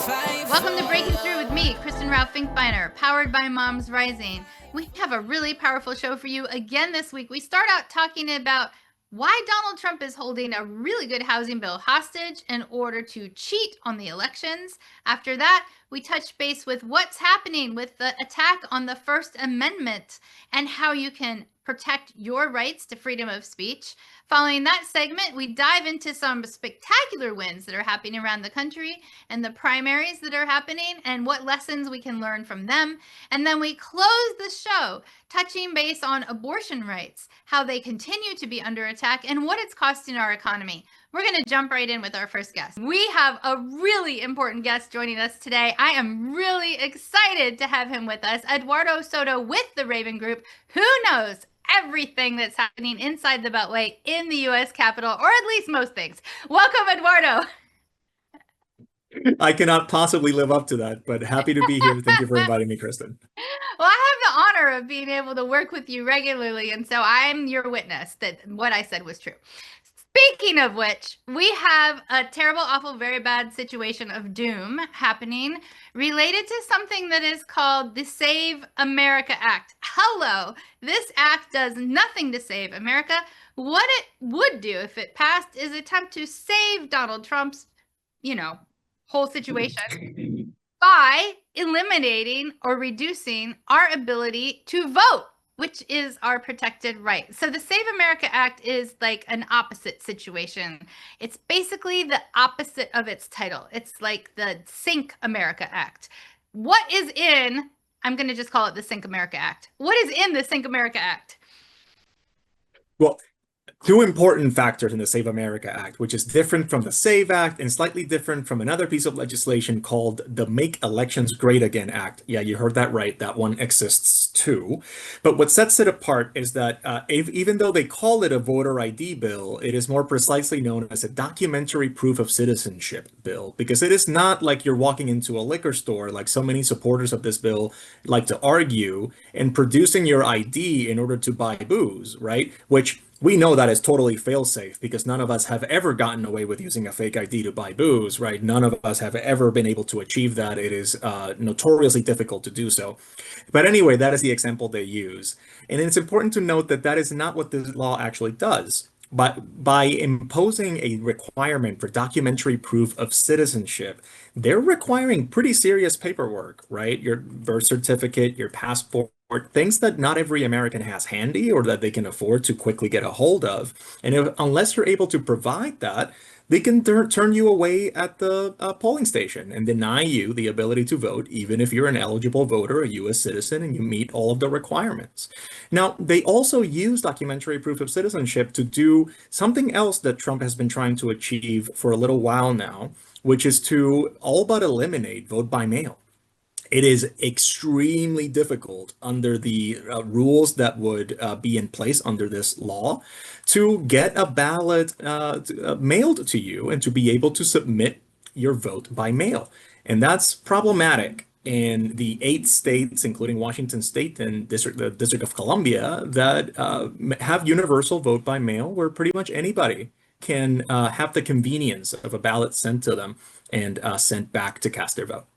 Welcome to Breaking Through with me, Kristen Rao Finkbeiner, powered by Moms Rising. We have a really powerful show for you again this week. We start out talking about why Donald Trump is holding a really good housing bill hostage in order to cheat on the elections. After that, we touch base with what's happening with the attack on the First Amendment and how you can protect your rights to freedom of speech. Following that segment, we dive into some spectacular wins that are happening around the country and the primaries that are happening and what lessons we can learn from them. And then we close the show touching base on abortion rights, how they continue to be under attack, and what it's costing our economy. We're going to jump right in with our first guest. We have a really important guest joining us today. I am really excited to have him with us, Eduardo Soto with the Raben Group. Who knows everything that's happening inside the Beltway in the U.S. Capitol, or at least most things. Welcome, Eduardo. I cannot possibly live up to that, but happy to be here. Thank you for inviting me, Kristen. Well, I have the honor of being able to work with you regularly, and so I'm your witness that what I said was true. Speaking of which, we have a terrible, awful, very bad situation of doom happening related to something that is called the Save America Act. Hello, this act does nothing to save America. What it would do if it passed is attempt to save Donald Trump's, whole situation by eliminating or reducing our ability to vote, which is our protected right. So the Save America Act is like an opposite situation. It's basically the opposite of its title. It's like the Sink America Act. What is in, I'm going to just call it the Sink America Act. What is in the Sink America Act? Well, two important factors in the Save America Act, which is different from the SAVE Act and slightly different from another piece of legislation called the Make Elections Great Again Act. Yeah, you heard that right. That one exists too. But what sets it apart is that even though they call it a voter ID bill, it is more precisely known as a documentary proof of citizenship bill, because it is not like you're walking into a liquor store, like so many supporters of this bill like to argue, and producing your ID in order to buy booze, right? Which we know that is totally fail-safe because none of us have ever gotten away with using a fake ID to buy booze, right? None of us have ever been able to achieve that. It is notoriously difficult to do so. But anyway, that is the example they use. And it's important to note that that is not what this law actually does. But by imposing a requirement for documentary proof of citizenship, they're requiring pretty serious paperwork, right? Your birth certificate, your passport, things that not every American has handy or that they can afford to quickly get a hold of. And unless you're able to provide that, they can turn you away at the polling station and deny you the ability to vote, even if you're an eligible voter, a U.S. citizen, and you meet all of the requirements. Now, they also use documentary proof of citizenship to do something else that Trump has been trying to achieve for a little while now, which is to all but eliminate vote by mail. It is extremely difficult under the rules that would be in place under this law to get a ballot mailed to you and to be able to submit your vote by mail. And that's problematic in the 8 states, including Washington State and the District of Columbia, that have universal vote by mail, where pretty much anybody can have the convenience of a ballot sent to them and sent back to cast their vote.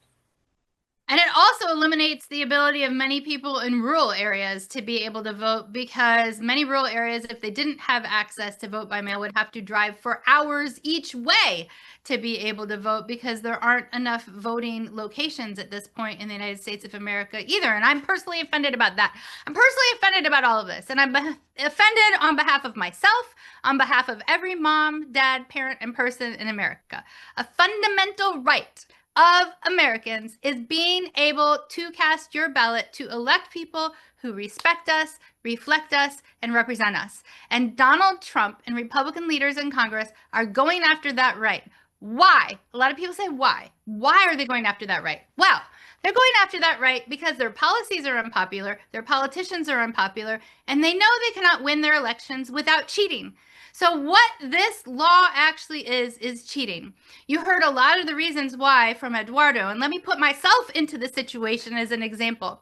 And it also eliminates the ability of many people in rural areas to be able to vote, because many rural areas, if they didn't have access to vote by mail, would have to drive for hours each way to be able to vote, because there aren't enough voting locations at this point in the United States of America either. And I'm personally offended about that. I'm personally offended about all of this. And I'm offended on behalf of myself, on behalf of every mom, dad, parent, and person in America. A fundamental right of Americans is being able to cast your ballot to elect people who respect us, reflect us, and represent us. And Donald Trump and Republican leaders in Congress are going after that right. Why? A lot of people say why. Why are they going after that right? Well, they're going after that right because their policies are unpopular, their politicians are unpopular, and they know they cannot win their elections without cheating. So what this law actually is cheating. You heard a lot of the reasons why from Eduardo, and let me put myself into the situation as an example.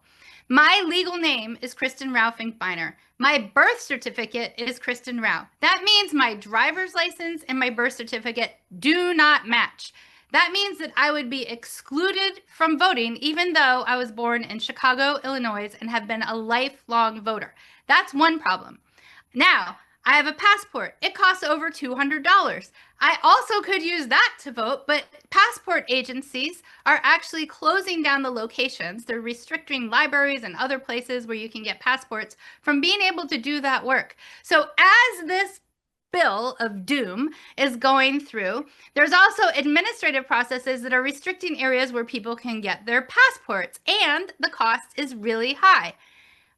My legal name is Kristen Rao Finkbeiner. My birth certificate is Kristen Rao. That means my driver's license and my birth certificate do not match. That means that I would be excluded from voting, even though I was born in Chicago, Illinois, and have been a lifelong voter. That's one problem. Now, I have a passport. It costs over $200. I also could use that to vote, but passport agencies are actually closing down the locations. They're restricting libraries and other places where you can get passports from being able to do that work. So as this bill of doom is going through, there's also administrative processes that are restricting areas where people can get their passports, and the cost is really high.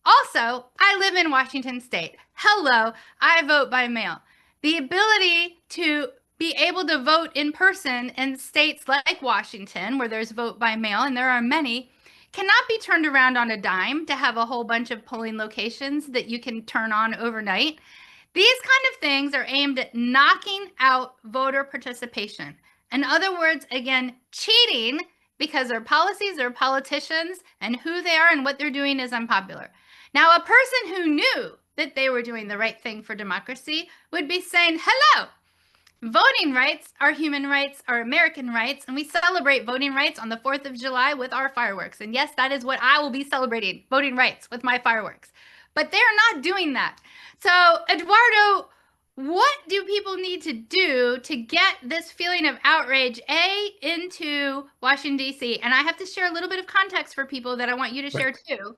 Also, I live in Washington State. Hello, I vote by mail. The ability to be able to vote in person in states like Washington, where there's vote by mail, and there are many, cannot be turned around on a dime to have a whole bunch of polling locations that you can turn on overnight. These kind of things are aimed at knocking out voter participation. In other words, again, cheating, because their policies, their politicians, and who they are and what they're doing is unpopular. Now, a person who knew that they were doing the right thing for democracy would be saying, hello, voting rights are human rights, are American rights, and we celebrate voting rights on the 4th of July with our fireworks. And yes, that is what I will be celebrating, voting rights with my fireworks. But they're not doing that. So, Eduardo, what do people need to do to get this feeling of outrage, into Washington, D.C.? And I have to share a little bit of context for people that I want you to share too,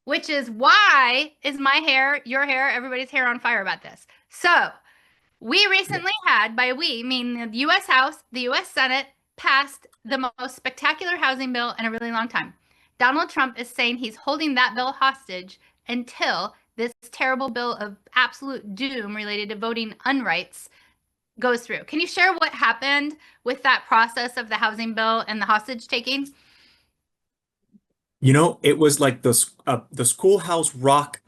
which is why is my hair, your hair, everybody's hair on fire about this? So, we recently had, by we, meaning the U.S. House, the U.S. Senate, passed the most spectacular housing bill in a really long time. Donald Trump is saying he's holding that bill hostage until this terrible bill of absolute doom related to voting unrights goes through. Can you share what happened with that process of the housing bill and the hostage taking? You know, it was like the Schoolhouse Rock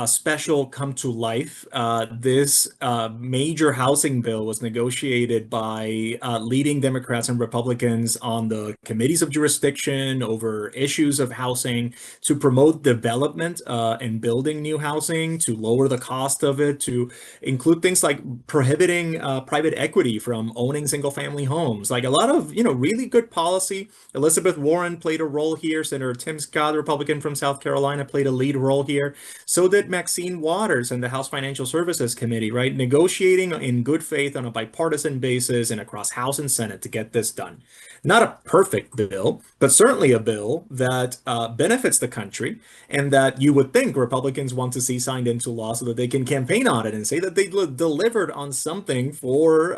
special come to life. This major housing bill was negotiated by leading Democrats and Republicans on the committees of jurisdiction over issues of housing to promote development and building new housing, to lower the cost of it, to include things like prohibiting private equity from owning single-family homes. Like a lot of, really good policy. Elizabeth Warren played a role here. Senator Tim Scott, Republican from South Carolina, played a lead role here. So did Maxine Waters and the House Financial Services Committee, right? Negotiating in good faith on a bipartisan basis and across House and Senate to get this done. Not a perfect bill, but certainly a bill that benefits the country and that you would think Republicans want to see signed into law so that they can campaign on it and say that they delivered on something for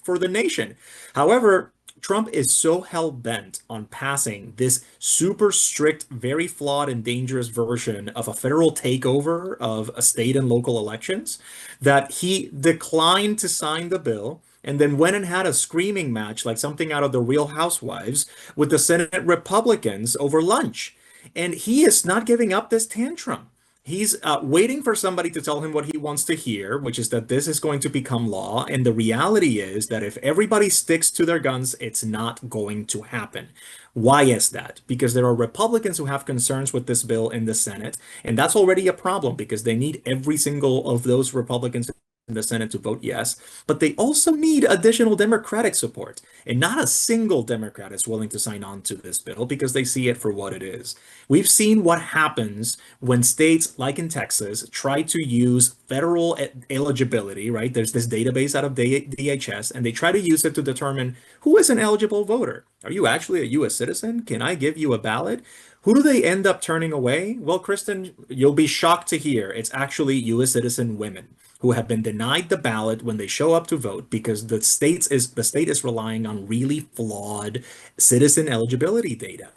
the nation. However, Trump is so hell-bent on passing this super strict, very flawed and dangerous version of a federal takeover of a state and local elections that he declined to sign the bill and then went and had a screaming match like something out of the Real Housewives with the Senate Republicans over lunch. And he is not giving up this tantrum. He's waiting for somebody to tell him what he wants to hear, which is that this is going to become law. And the reality is that if everybody sticks to their guns, it's not going to happen. Why is that? Because there are Republicans who have concerns with this bill in the Senate, and that's already a problem because they need every single of those Republicans in the Senate to vote yes, but they also need additional Democratic support. And not a single Democrat is willing to sign on to this bill because they see it for what it is. We've seen what happens when states like in Texas try to use federal eligibility, right? There's this database out of DHS, and they try to use it to determine who is an eligible voter. Are you actually a U.S. citizen? Can I give you a ballot? Who do they end up turning away? Well, Kristen, you'll be shocked to hear it's actually U.S. citizen women who have been denied the ballot when they show up to vote because the state is relying on really flawed citizen eligibility data.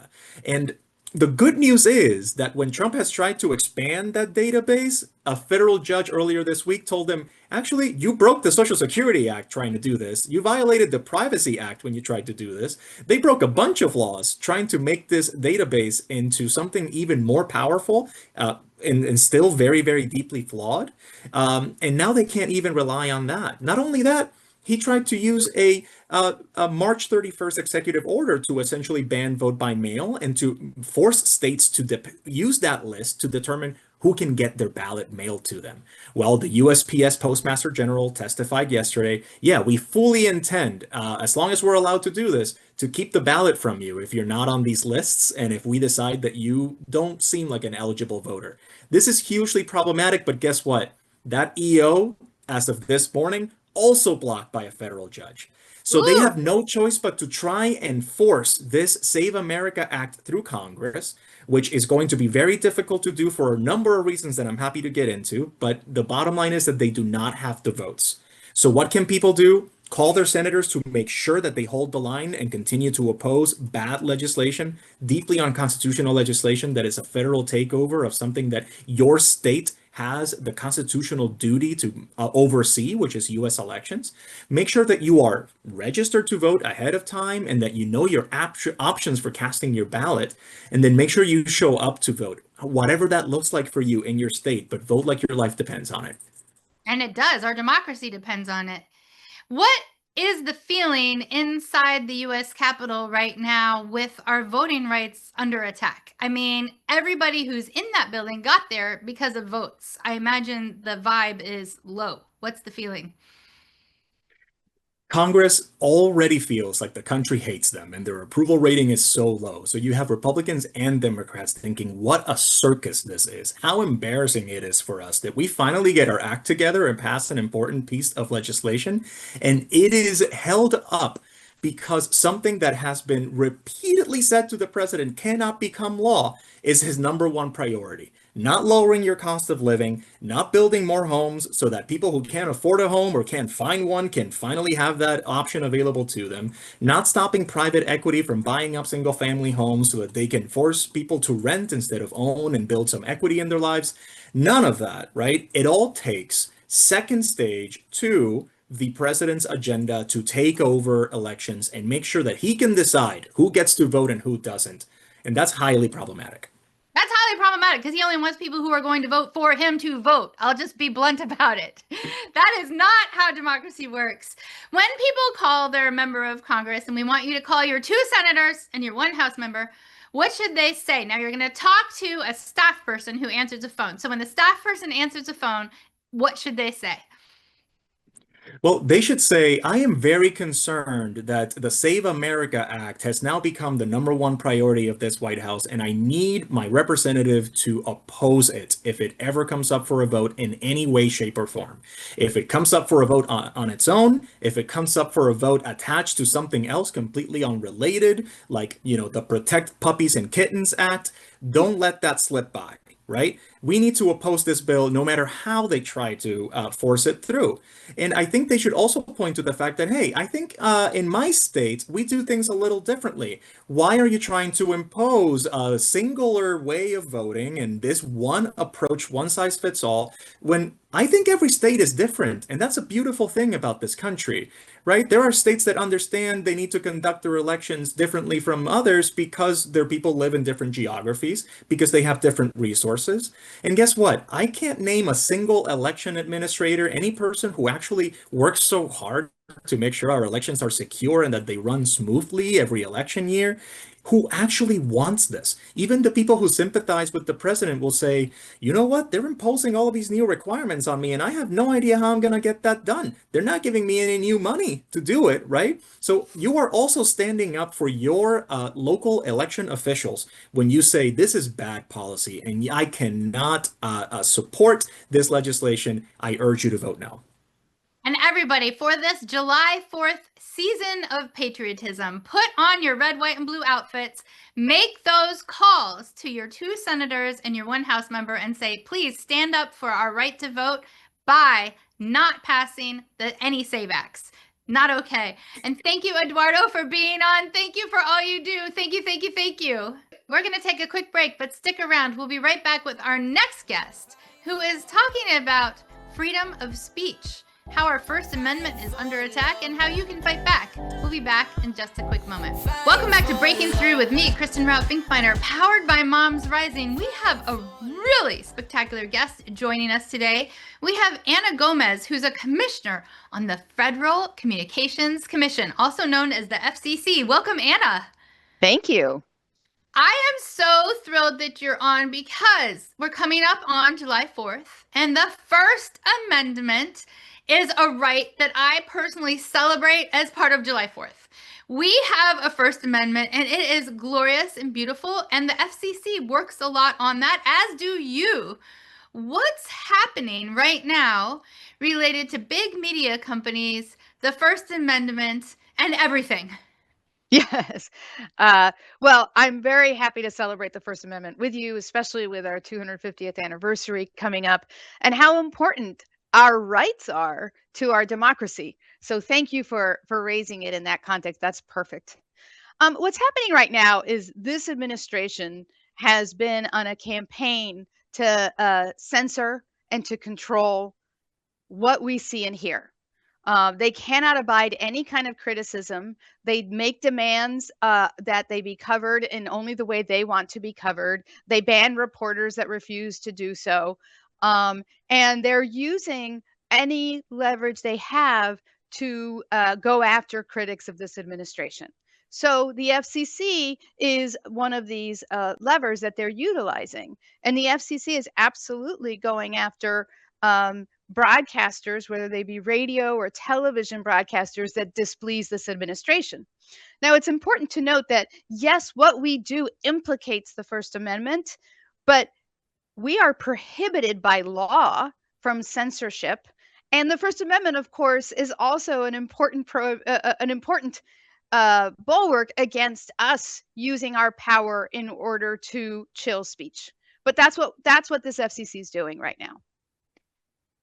And the good news is that when Trump has tried to expand that database, a federal judge earlier this week told him, actually, you broke the Social Security Act trying to do this. You violated the Privacy Act when you tried to do this. They broke a bunch of laws trying to make this database into something even more powerful and still very, very deeply flawed. And now they can't even rely on that. Not only that, he tried to use a March 31st executive order to essentially ban vote by mail and to force states to use that list to determine who can get their ballot mailed to them. Well, the USPS Postmaster General testified yesterday, yeah, we fully intend, as long as we're allowed to do this, to keep the ballot from you if you're not on these lists and if we decide that you don't seem like an eligible voter. This is hugely problematic, but guess what? That EO, as of this morning, also blocked by a federal judge. So they Ooh. have no choice but to try and force this Save America Act through Congress, which is going to be very difficult to do for a number of reasons that I'm happy to get into. But the bottom line is that they do not have the votes. So what can people do? Call their senators to make sure that they hold the line and continue to oppose bad legislation, deeply unconstitutional legislation that is a federal takeover of something that your state has the constitutional duty to oversee, which is US elections. Make sure that you are registered to vote ahead of time and that you know your options for casting your ballot. And then make sure you show up to vote, whatever that looks like for you in your state, but vote like your life depends on it. And it does. Our democracy depends on it. What is the feeling inside the US Capitol right now with our voting rights under attack? I mean, everybody who's in that building got there because of votes. I imagine the vibe is low. What's the feeling? Congress already feels like the country hates them and their approval rating is so low. So you have Republicans and Democrats thinking, what a circus this is. How embarrassing it is for us that we finally get our act together and pass an important piece of legislation. And it is held up because something that has been repeatedly said to the president cannot become law is his number one priority. Not lowering your cost of living, not building more homes so that people who can't afford a home or can't find one can finally have that option available to them, not stopping private equity from buying up single family homes so that they can force people to rent instead of own and build some equity in their lives. None of that, right? It all takes second stage to the president's agenda to take over elections and make sure that he can decide who gets to vote and who doesn't. And that's highly problematic. That's highly problematic because he only wants people who are going to vote for him to vote. I'll just be blunt about it. That is not how democracy works. When people call their member of Congress, and we want you to call your 2 senators and your 1 House member, what should they say? Now, you're going to talk to a staff person who answers the phone. So when the staff person answers the phone, what should they say? Well, they should say, I am very concerned that the Save America Act has now become the number one priority of this White House, and I need my representative to oppose it if it ever comes up for a vote in any way, shape, or form. If it comes up for a vote on its own, if it comes up for a vote attached to something else completely unrelated, like, the Protect Puppies and Kittens Act, don't let that slip by. Right? We need to oppose this bill no matter how they try to force it through. And I think they should also point to the fact that, hey, I think in my state, we do things a little differently. Why are you trying to impose a singular way of voting and this one approach, one size fits all, when I think every state is different? And that's a beautiful thing about this country, right? There are states that understand they need to conduct their elections differently from others because their people live in different geographies, because they have different resources. And guess what? I can't name a single election administrator, any person who actually works so hard to make sure our elections are secure and that they run smoothly every election year, who actually wants this. Even the people who sympathize with the president will say, you know what? They're imposing all of these new requirements on me, and I have no idea how I'm going to get that done. They're not giving me any new money to do it, right? So you are also standing up for your local election officials when you say this is bad policy and I cannot support this legislation. I urge you to vote no. And everybody, for this July 4th season of patriotism, put on your red, white, and blue outfits, make those calls to your 2 senators and your 1 House member and say, please stand up for our right to vote by not passing any SAVE Acts. Not okay. And thank you, Eduardo, for being on. Thank you for all you do. Thank you, thank you, thank you. We're going to take a quick break, but stick around. We'll be right back with our next guest, who is talking about freedom of speech, how our First Amendment is under attack, and how you can fight back. We'll be back in just a quick moment. Welcome back to Breaking Through with me, Kristen Rout Finkbeiner, powered by MomsRising. We have a really spectacular guest joining us today. We have Anna Gomez, who's a commissioner on the Federal Communications Commission, also known as the FCC. Welcome, Anna. Thank you. I am so thrilled that you're on because we're coming up on July 4th, and the First Amendment is a right that I personally celebrate as part of July 4th. We have a First Amendment, and it is glorious and beautiful, and the FCC works a lot on that, as do you. What's happening right now related to big media companies, the First Amendment, and everything? Yes. Well, I'm very happy to celebrate the First Amendment with you, especially with our 250th anniversary coming up, and how important our rights are to our democracy. So thank you for raising it in that context. That's perfect. What's happening right now is this administration has been on a campaign to censor and to control what we see and hear. They cannot abide any kind of criticism. They make demands that they be covered in only the way they want to be covered. They ban reporters that refuse to do so. And they're using any leverage they have to go after critics of this administration. So the FCC is one of these levers that they're utilizing. And the FCC is absolutely going after broadcasters, whether they be radio or television broadcasters, that displease this administration. Now, it's important to note that, yes, what we do implicates the First Amendment, but we are prohibited by law from censorship. And the First Amendment, of course, is also an important bulwark against us using our power in order to chill speech. But that's what this FCC is doing right now.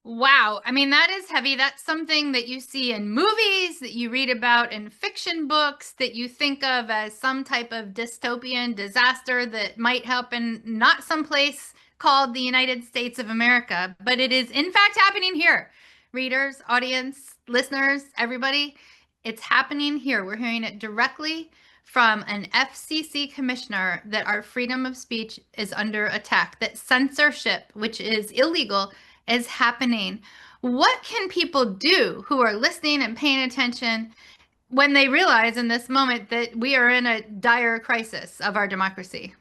Wow. I mean, that is heavy. That's something that you see in movies, that you read about in fiction books, that you think of as some type of dystopian disaster that might happen not someplace called the United States of America, but it is in fact happening here. Readers, audience, listeners, everybody, it's happening here. We're hearing it directly from an FCC commissioner that our freedom of speech is under attack, that censorship, which is illegal, is happening. What can people do who are listening and paying attention when they realize in this moment that we are in a dire crisis of our democracy?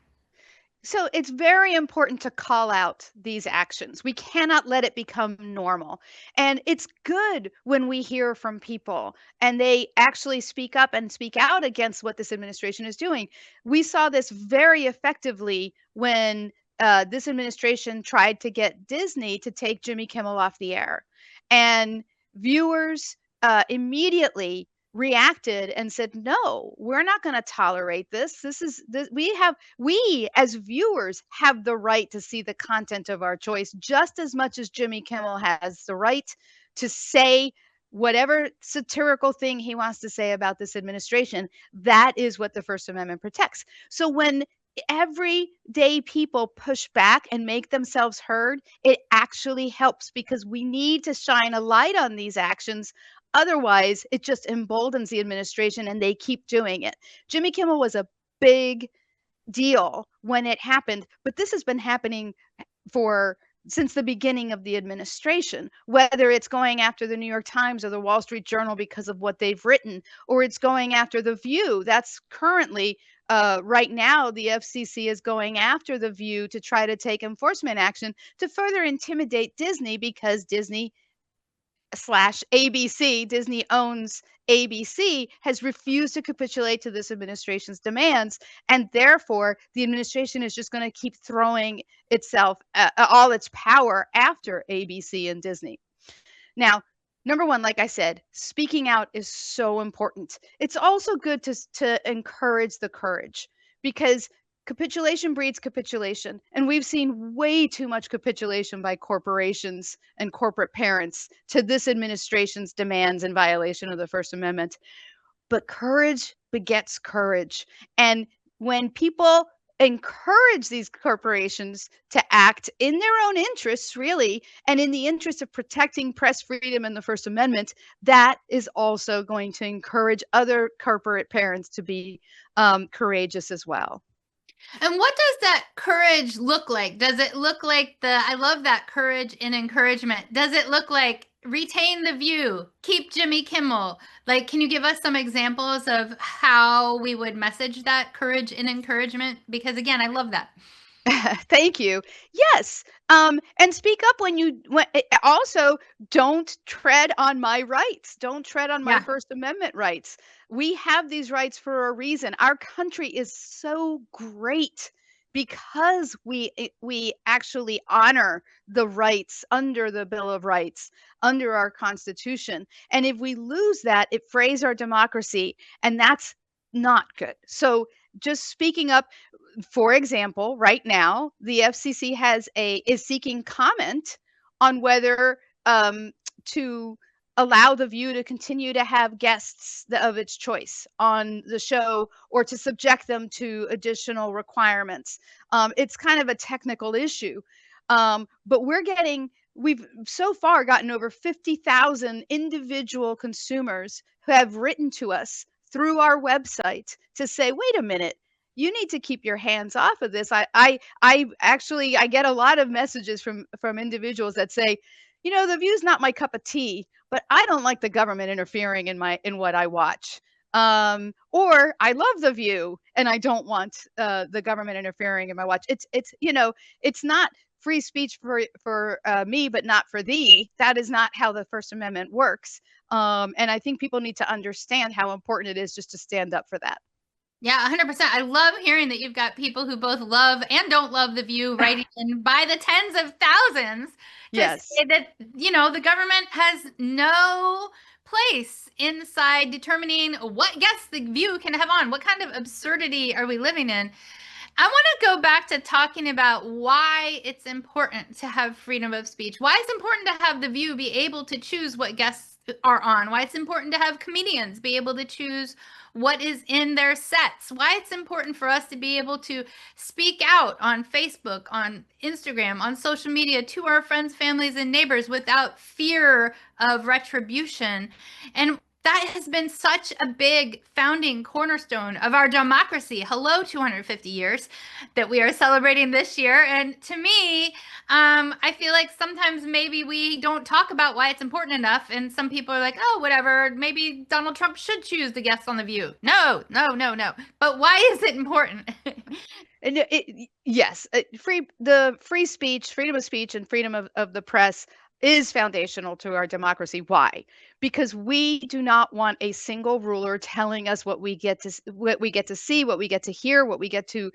So it's very important to call out these actions. We cannot let it become normal. And it's good when we hear from people and they actually speak up and speak out against what this administration is doing. We saw this very effectively when this administration tried to get Disney to take Jimmy Kimmel off the air. And viewers immediately reacted and said, no, we're not going to tolerate this. We as viewers have the right to see the content of our choice just as much as Jimmy Kimmel has the right to say whatever satirical thing he wants to say about this administration. That is what the First Amendment protects. So when everyday people push back and make themselves heard, it actually helps, because we need to shine a light on these actions. Otherwise, it just emboldens the administration and they keep doing it. Jimmy Kimmel was a big deal when it happened, but this has been happening since the beginning of the administration, whether it's going after the New York Times or the Wall Street Journal because of what they've written, or it's going after The View. That's currently, right now, the FCC is going after The View to try to take enforcement action to further intimidate Disney, because Disney/ABC, Disney owns ABC, has refused to capitulate to this administration's demands. And therefore, the administration is just going to keep throwing itself, all its power after ABC and Disney. Now, number one, like I said, speaking out is so important. It's also good to encourage the courage, because capitulation breeds capitulation. And we've seen way too much capitulation by corporations and corporate parents to this administration's demands in violation of the First Amendment. But courage begets courage. And when people encourage these corporations to act in their own interests, really, and in the interest of protecting press freedom and the First Amendment, that is also going to encourage other corporate parents to be courageous as well. And what does that courage look like? Does it look like I love that courage and encouragement. Does it look like retain the view, keep Jimmy Kimmel? Like, can you give us some examples of how we would message that courage and encouragement? Because again, I love that. Thank you. Yes. And speak up also don't tread on my rights. Don't tread on my Yeah. First Amendment rights. We have these rights for a reason. Our country is so great because we actually honor the rights under the Bill of Rights, under our Constitution. And if we lose that, it frays our democracy, and that's not good. So just speaking up. For example, right now, the FCC is seeking comment on whether to allow The View to continue to have guests of its choice on the show, or to subject them to additional requirements. It's kind of a technical issue, but we've so far gotten over 50,000 individual consumers who have written to us through our website to say, wait a minute, you need to keep your hands off of this. I actually get a lot of messages from individuals that say, The View's not my cup of tea, but I don't like the government interfering in what I watch. Or I love The View and I don't want the government interfering in my watch. It's not free speech for me, but not for thee. That is not how the First Amendment works. And I think people need to understand how important it is just to stand up for that. Yeah, 100%. I love hearing that you've got people who both love and don't love The View writing in by the tens of thousands to say that, the government has no place inside determining what guests The View can have on. What kind of absurdity are we living in? I want to go back to talking about why it's important to have freedom of speech, why it's important to have The View be able to choose what guests are on, why it's important to have comedians be able to choose what is in their sets, why it's important for us to be able to speak out on Facebook, on Instagram, on social media to our friends, families, and neighbors without fear of retribution. And that has been such a big founding cornerstone of our democracy. Hello, 250 years that we are celebrating this year. And to me, I feel like sometimes maybe we don't talk about why it's important enough. And some people are like, oh, whatever, maybe Donald Trump should choose the guests on The View. No. But why is it important? And yes, the free speech, freedom of speech, and freedom of the press is foundational to our democracy. Why? Because we do not want a single ruler telling us what we get to see, what we get to hear, what we get to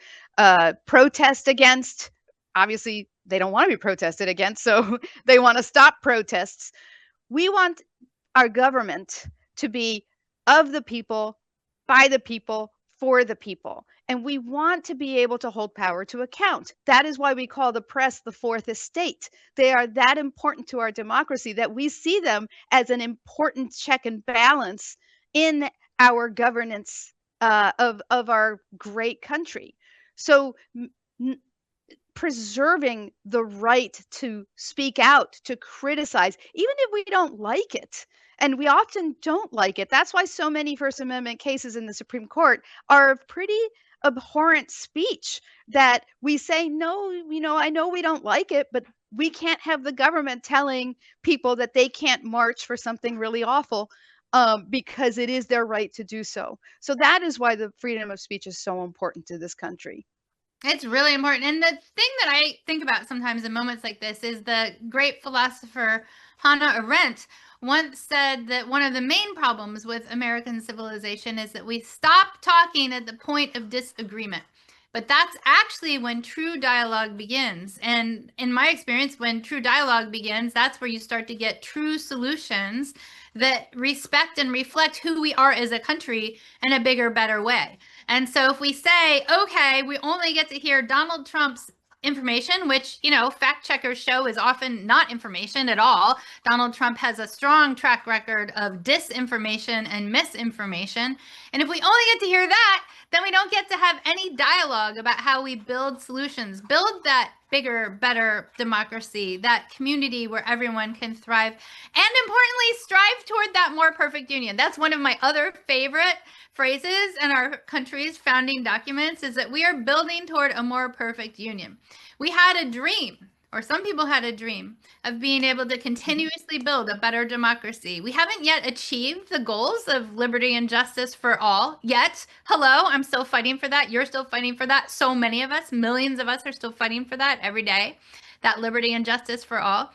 protest against. Obviously, they don't want to be protested against, so they want to stop protests. We want our government to be of the people, by the people, for the people. And we want to be able to hold power to account. That is why we call the press the fourth estate. They are that important to our democracy that we see them as an important check and balance in our governance of our great country. So preserving the right to speak out, to criticize, even if we don't like it. And we often don't like it. That's why so many First Amendment cases in the Supreme Court are pretty abhorrent speech that we say, no, I know we don't like it, but we can't have the government telling people that they can't march for something really awful because it is their right to do so. So that is why the freedom of speech is so important to this country. It's really important. And the thing that I think about sometimes in moments like this is the great philosopher Hannah Arendt once said that one of the main problems with American civilization is that we stop talking at the point of disagreement. But that's actually when true dialogue begins. And in my experience, when true dialogue begins, that's where you start to get true solutions that respect and reflect who we are as a country in a bigger, better way. And so if we say, okay, we only get to hear Donald Trump's information, which, fact checkers show is often not information at all. Donald Trump has a strong track record of disinformation and misinformation. And if we only get to hear that, then we don't get to have any dialogue about how we build solutions, build that bigger, better democracy, that community where everyone can thrive, and importantly, strive toward that more perfect union. That's one of my other favorite phrases in our country's founding documents, is that we are building toward a more perfect union. We had a dream, or some people had a dream, of being able to continuously build a better democracy. We haven't yet achieved the goals of liberty and justice for all yet. Hello, I'm still fighting for that. You're still fighting for that. So many of us, millions of us, are still fighting for that every day, that liberty and justice for all.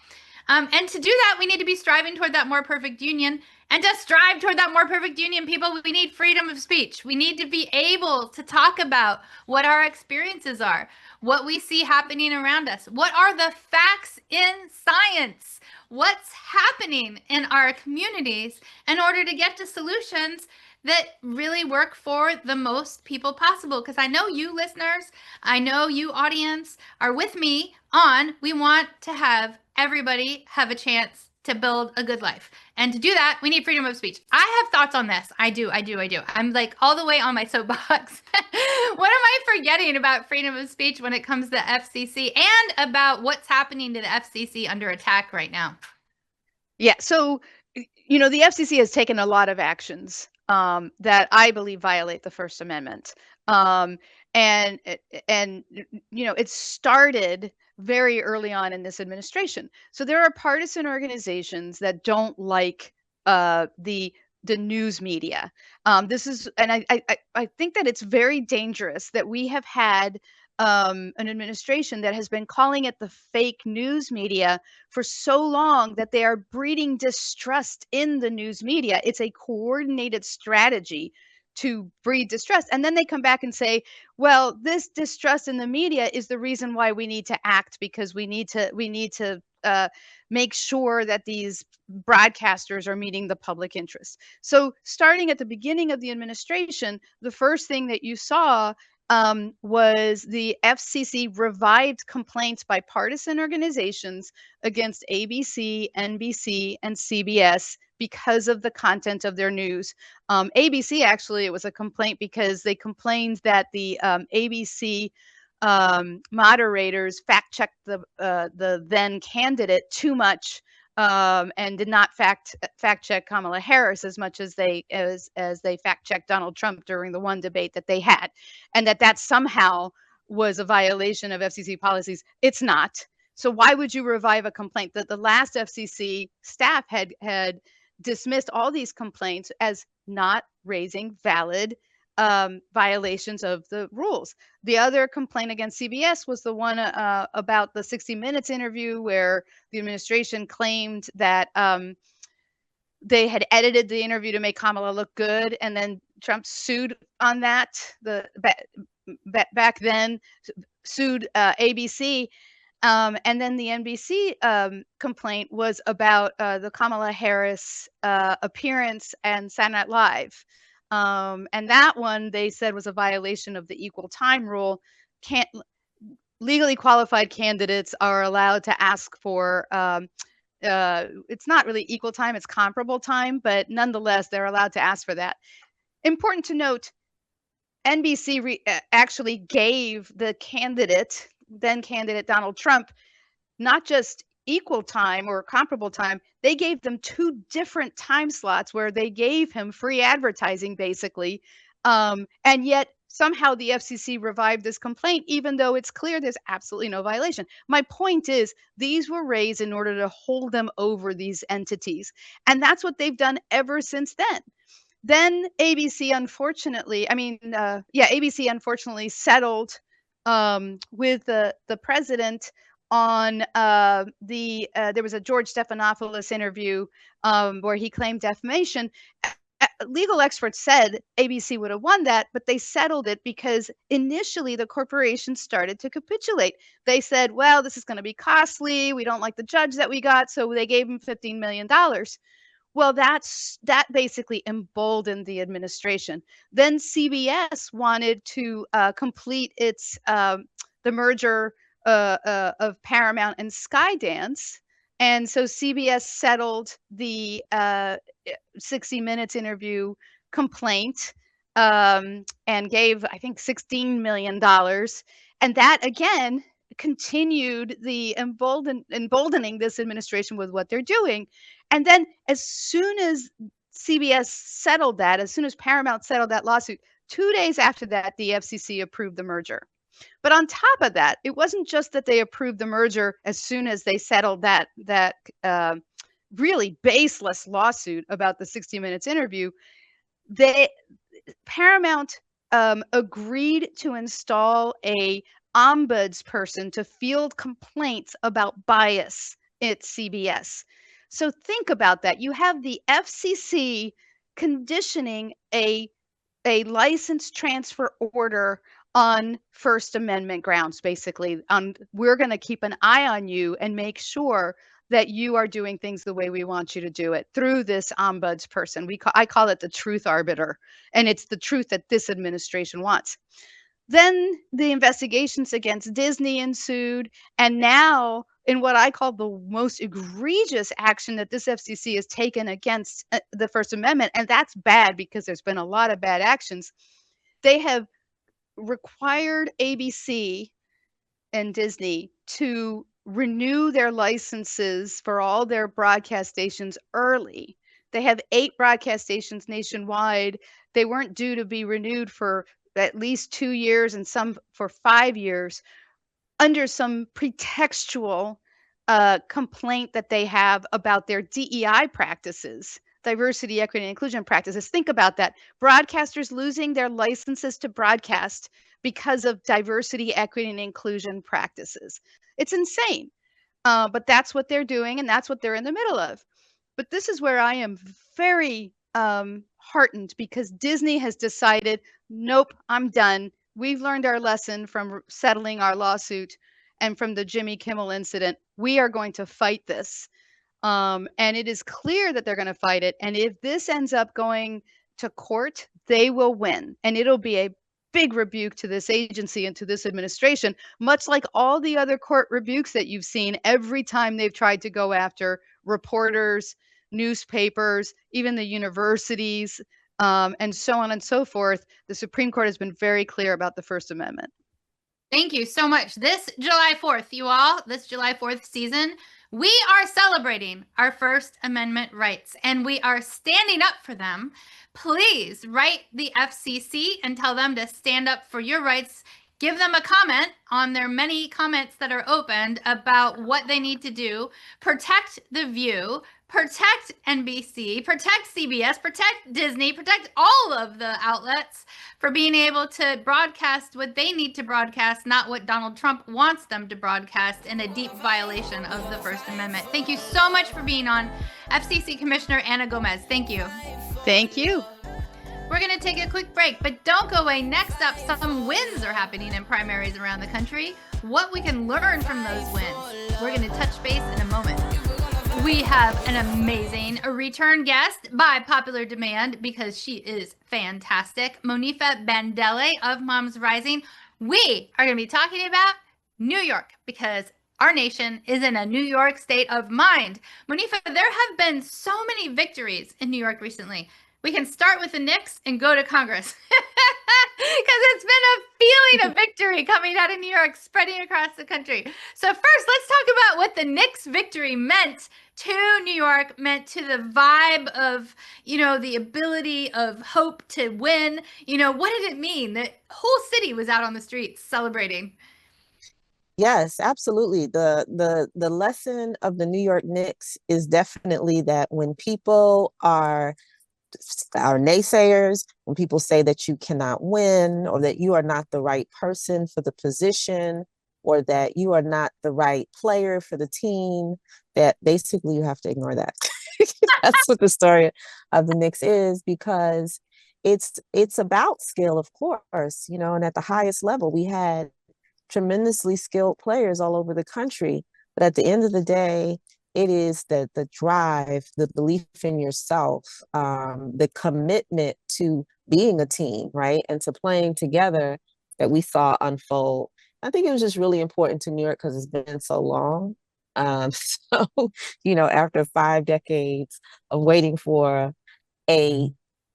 And to do that, we need to be striving toward that more perfect union. And to strive toward that more perfect union, people, we need freedom of speech. We need to be able to talk about what our experiences are, what we see happening around us. What are the facts in science? What's happening in our communities in order to get to solutions that really work for the most people possible? Because I know you listeners, I know you audience are with me on, we want to have everybody have a chance to build a good life. And to do that, we need freedom of speech. I have thoughts on this. I do. I'm like all the way on my soapbox. What am I forgetting about freedom of speech when it comes to the FCC and about what's happening to the FCC under attack right now? Yeah. So, the FCC has taken a lot of actions that I believe violate the First Amendment. And it started very early on in this administration. So there are partisan organizations that don't like the news media. This is, and I think that it's very dangerous that we have had an administration that has been calling it the fake news media for so long that they are breeding distrust in the news media. It's a coordinated strategy to breed distrust. And then they come back and say, well, this distrust in the media is the reason why we need to act, because we need to make sure that these broadcasters are meeting the public interest. So starting at the beginning of the administration, the first thing that you saw was the FCC revived complaints by partisan organizations against ABC, NBC, and CBS because of the content of their news. ABC, actually, it was a complaint because they complained that the ABC moderators fact-checked the then candidate too much, and did not fact check Kamala Harris as much as they fact checked Donald Trump during the one debate that they had, and that somehow was a violation of FCC policies. It's not. So why would you revive a complaint? That the last FCC staff had dismissed all these complaints as not raising valid violations of the rules. The other complaint against CBS was the one about the 60 Minutes interview, where the administration claimed that they had edited the interview to make Kamala look good, and then Trump sued on that. Back then, sued ABC. And then the NBC complaint was about the Kamala Harris appearance and Saturday Night Live. And that one they said was a violation of the equal time rule. Legally qualified candidates are allowed to ask for, it's not really equal time, it's comparable time, but nonetheless, they're allowed to ask for that. Important to note, NBC actually gave the then candidate Donald Trump, not just equal time or comparable time, they gave them 2 different time slots where they gave him free advertising, basically. And yet somehow the FCC revived this complaint, even though it's clear there's absolutely no violation. My point is, these were raised in order to hold them over these entities. And that's what they've done ever since then. Then ABC, unfortunately, ABC unfortunately settled with the president on there was a George Stephanopoulos interview where he claimed defamation. Legal experts said ABC would have won that, but they settled it because initially the corporation started to capitulate. They said, well, this is going to be costly. We don't like the judge that we got. So they gave him $15 million. Well, that basically emboldened the administration. Then CBS wanted to complete its the merger of Paramount and Skydance, and so CBS settled the 60 Minutes interview complaint and gave, I think, $16 million. And that, again, continued the emboldening this administration with what they're doing. And then as soon as CBS settled that, as soon as Paramount settled that lawsuit, 2 days after that, the FCC approved the merger. But on top of that, it wasn't just that they approved the merger as soon as they settled that really baseless lawsuit about the 60 Minutes interview. Paramount agreed to install a ombudsperson to field complaints about bias at CBS. So think about that. You have the FCC conditioning a license transfer order on First Amendment grounds, basically. We're going to keep an eye on you and make sure that you are doing things the way we want you to do it through this ombudsperson. I call it the truth arbiter, and it's the truth that this administration wants. Then the investigations against Disney ensued, and now in what I call the most egregious action that this FCC has taken against the First Amendment, and that's bad because there's been a lot of bad actions. They have required ABC and Disney to renew their licenses for all their broadcast stations early. They have 8 broadcast stations nationwide. They weren't due to be renewed for at least 2 years and some for 5 years under some pretextual complaint that they have about their DEI practices, diversity, equity, and inclusion practices. Think about that. Broadcasters losing their licenses to broadcast because of diversity, equity, and inclusion practices. It's insane. But that's what they're doing, and that's what they're in the middle of. But this is where I am very heartened, because Disney has decided, nope, I'm done. We've learned our lesson from settling our lawsuit and from the Jimmy Kimmel incident. We are going to fight this. And it is clear that they're going to fight it. And if this ends up going to court, they will win. And it'll be a big rebuke to this agency and to this administration, much like all the other court rebukes that you've seen every time they've tried to go after reporters, newspapers, even the universities, and so on and so forth. The Supreme Court has been very clear about the First Amendment. Thank you so much. This July 4th, you all, this July 4th season, we are celebrating our First Amendment rights, and we are standing up for them. Please write the FCC and tell them to stand up for your rights. Give them a comment on their many comments that are opened about what they need to do. Protect The View, protect NBC, protect CBS, protect Disney, protect all of the outlets for being able to broadcast what they need to broadcast, not what Donald Trump wants them to broadcast, in a deep violation of the First Amendment. Thank you so much for being on, FCC Commissioner Ana Gomez. Thank you. Thank you. We're going to take a quick break, but don't go away. Next up, some wins are happening in primaries around the country. What we can learn from those wins. We're going to touch base in a moment. We have an amazing return guest by popular demand, because she is fantastic. Monifa Bandele of MomsRising. We are going to be talking about New York, because our nation is in a New York state of mind. Monifa, there have been so many victories in New York recently. We can start with the Knicks and go to Congress, because it's been a feeling of victory coming out of New York, spreading across the country. So first, let's talk about what the Knicks victory meant to New York, meant to the vibe of, the ability of hope to win. What did it mean? The whole city was out on the streets celebrating. Yes, absolutely. The lesson of the New York Knicks is definitely that when people are naysayers, when people say that you cannot win, or that you are not the right person for the position, or that you are not the right player for the team, that basically you have to ignore that. That's what the story of the Knicks is, because it's about skill, of course, and at the highest level, we had tremendously skilled players all over the country. But at the end of the day, it is the drive, the belief in yourself, the commitment to being a team, right? And to playing together that we saw unfold. I think it was just really important to New York because it's been so long. So, after 5 decades of waiting for a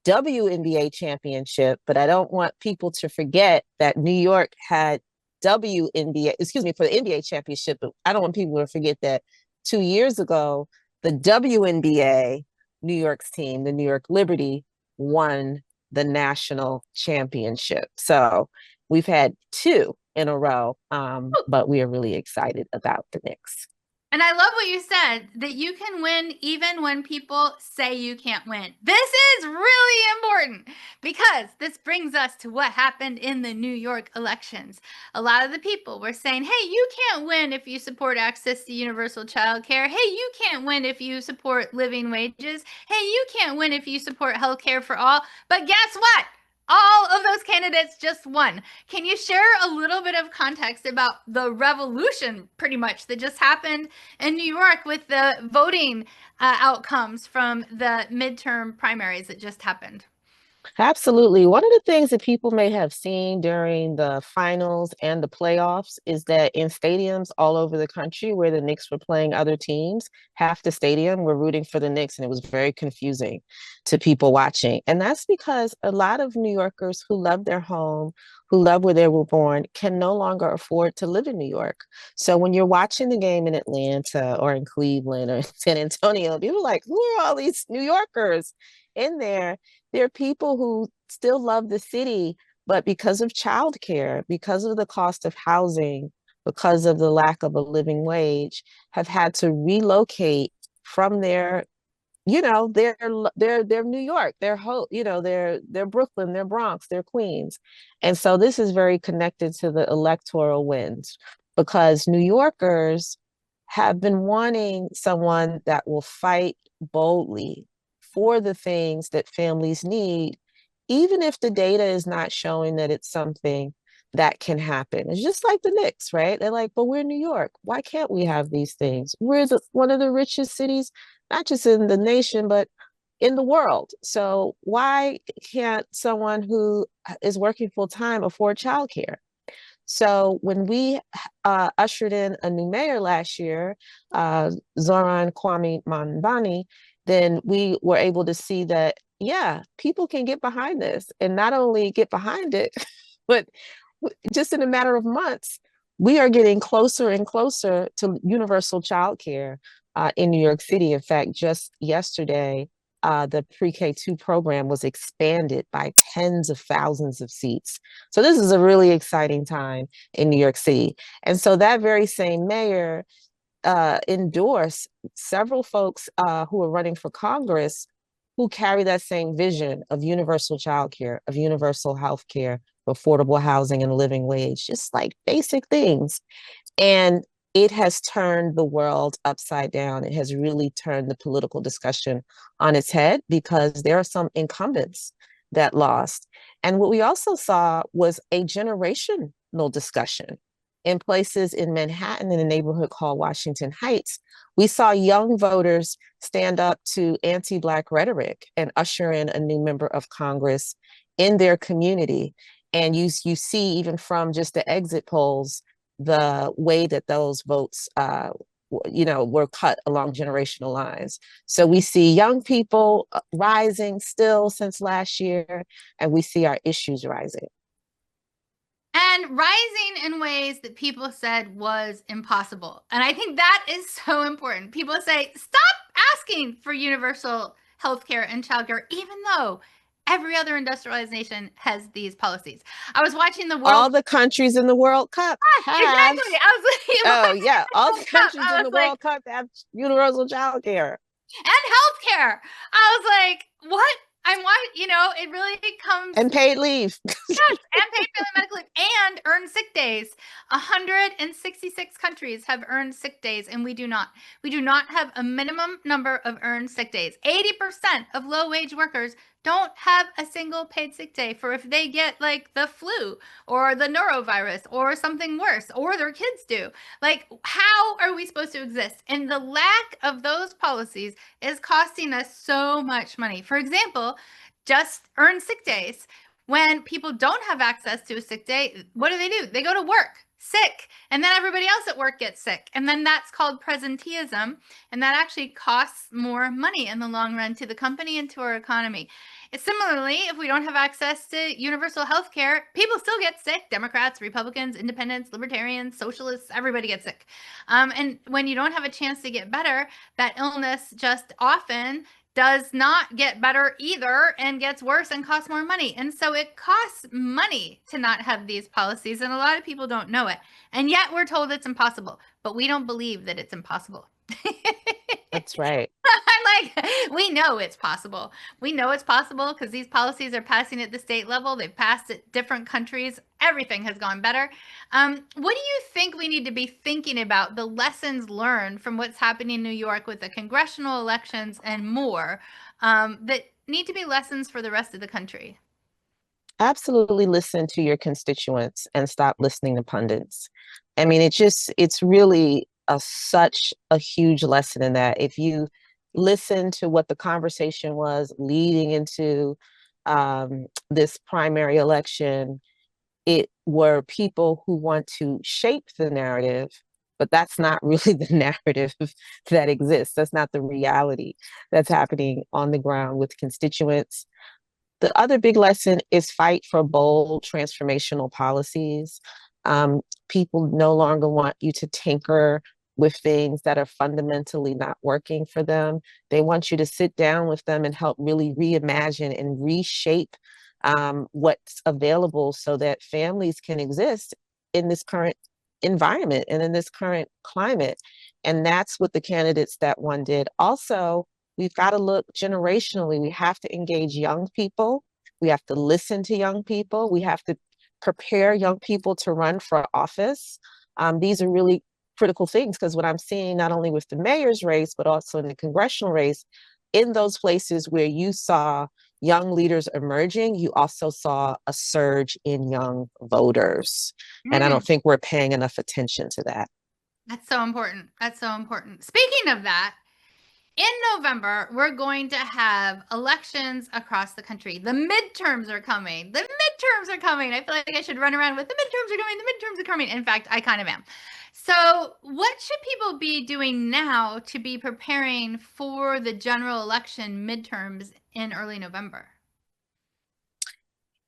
WNBA championship, but I don't want people to forget that New York had WNBA, excuse me, for the NBA championship, but I don't want people to forget that 2 years ago, the WNBA New York's team, the New York Liberty, won the national championship. So we've had two in a row, but we are really excited about the Knicks. And I love what you said, that you can win even when people say you can't win. This is really important because this brings us to what happened in the New York elections. A lot of the people were saying, hey, you can't win if you support access to universal child care. Hey, you can't win if you support living wages. Hey, you can't win if you support health care for all. But guess what? All of those candidates just won. Can you share a little bit of context about the revolution, pretty much, that just happened in New York with the voting outcomes from the midterm primaries that just happened? Absolutely. One of the things that people may have seen during the finals and the playoffs is that in stadiums all over the country where the Knicks were playing other teams, half the stadium were rooting for the Knicks, and it was very confusing to people watching. And that's because a lot of New Yorkers who love their home, who love where they were born, can no longer afford to live in New York. So when you're watching the game in Atlanta or in Cleveland or San Antonio, people are like, who are all these New Yorkers in there? There are people who still love the city, but because of childcare, because of the cost of housing, because of the lack of a living wage, have had to relocate from their, their New York, their Brooklyn, their Bronx, their Queens. And so this is very connected to the electoral wins, because New Yorkers have been wanting someone that will fight boldly for the things that families need, even if the data is not showing that it's something that can happen. It's just like the Knicks, right? They're like, but we're New York. Why can't we have these things? We're one of the richest cities, not just in the nation, but in the world. So why can't someone who is working full time afford childcare? So when we ushered in a new mayor last year, Zoran Kwame Manbani, then we were able to see that, yeah, people can get behind this, and not only get behind it, but just in a matter of months, we are getting closer and closer to universal childcare in New York City. In fact, just yesterday, the pre-K2 program was expanded by tens of thousands of seats. So this is a really exciting time in New York City. And so that very same mayor endorsed several folks who are running for Congress who carry that same vision of universal childcare, of universal health care, affordable housing, and a living wage, just like basic things. And it has turned the world upside down. It has really turned the political discussion on its head, because there are some incumbents that lost. And what we also saw was a generational discussion. In places in Manhattan, in a neighborhood called Washington Heights, we saw young voters stand up to anti-Black rhetoric and usher in a new member of Congress in their community. And you see, even from just the exit polls, the way that those votes were cut along generational lines. So we see young people rising still since last year, and we see our issues rising. And rising in ways that people said was impossible. And I think that is so important. People say, stop asking for universal healthcare and childcare, even though every other industrialized nation has these policies. I was watching the World... All the countries in the World Cup have... Exactly. Oh, yeah. All the countries in the World Cup have universal childcare. And healthcare. I was like, what? It really comes... And paid leave. Yes, and paid family medical leave, and earned sick days. 166 countries have earned sick days, and we do not. We do not have a minimum number of earned sick days. 80% of low-wage workers don't have a single paid sick day for if they get like the flu or the norovirus or something worse, or their kids do. Like, how are we supposed to exist? And the lack of those policies is costing us so much money. For example, just earn sick days. When people don't have access to a sick day, what do? They go to work sick, and then everybody else at work gets sick. And then that's called presenteeism. And that actually costs more money in the long run to the company and to our economy. Similarly, if we don't have access to universal health care, people still get sick. Democrats, Republicans, independents, libertarians, socialists, everybody gets sick. And when you don't have a chance to get better, that illness just often does not get better either and gets worse and costs more money. And so it costs money to not have these policies, and a lot of people don't know it. And yet we're told it's impossible, but we don't believe that it's impossible. That's right. I'm like, we know it's possible. We know it's possible because these policies are passing at the state level. They've passed at different countries. Everything has gone better. What do you think we need to be thinking about, the lessons learned from what's happening in New York with the congressional elections and more, that need to be lessons for the rest of the country? Absolutely listen to your constituents and stop listening to pundits. I mean, it's really such a huge lesson in that. If you listen to what the conversation was leading into this primary election, it were people who want to shape the narrative, but that's not really the narrative that exists. That's not the reality that's happening on the ground with constituents. The other big lesson is fight for bold transformational policies. People no longer want you to tinker with things that are fundamentally not working for them. They want you to sit down with them and help really reimagine and reshape what's available so that families can exist in this current environment and in this current climate. And that's what the candidates that won did. Also, we've got to look generationally. We have to engage young people. We have to listen to young people. We have to prepare young people to run for office. These are really critical things, because what I'm seeing not only with the mayor's race, but also in the congressional race, in those places where you saw young leaders emerging, you also saw a surge in young voters. And I don't think we're paying enough attention to that. That's so important. That's so important. Speaking of that, in November, we're going to have elections across the country. The midterms are coming. The midterms are coming. I feel like I should run around with the midterms are coming. The midterms are coming. In fact, I kind of am. So what should people be doing now to be preparing for the general election midterms in early November?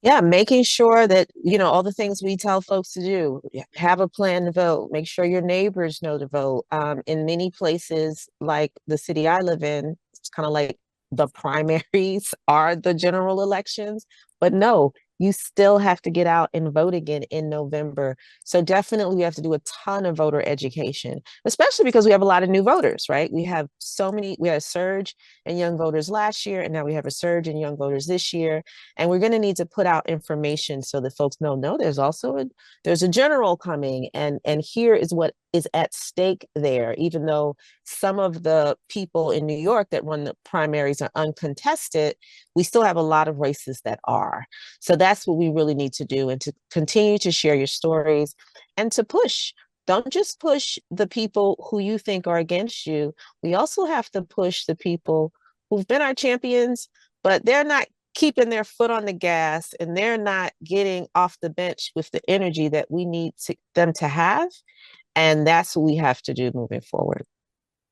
Yeah, making sure that, all the things we tell folks to do, have a plan to vote, make sure your neighbors know to vote. In many places, like the city I live in, it's kind of like the primaries are the general elections, but no, you still have to get out and vote again in November. So definitely we have to do a ton of voter education, especially because we have a lot of new voters, right? We had a surge in young voters last year, and now we have a surge in young voters this year. And we're going to need to put out information so that folks know, no, there's also there's a general coming, and here is what is at stake there. Even though some of the people in New York that run the primaries are uncontested, we still have a lot of races that are. So that's what we really need to do, and to continue to share your stories and to push. Don't just push the people who you think are against you. We also have to push the people who've been our champions, but they're not keeping their foot on the gas, and they're not getting off the bench with the energy that we need them to have. And that's what we have to do moving forward.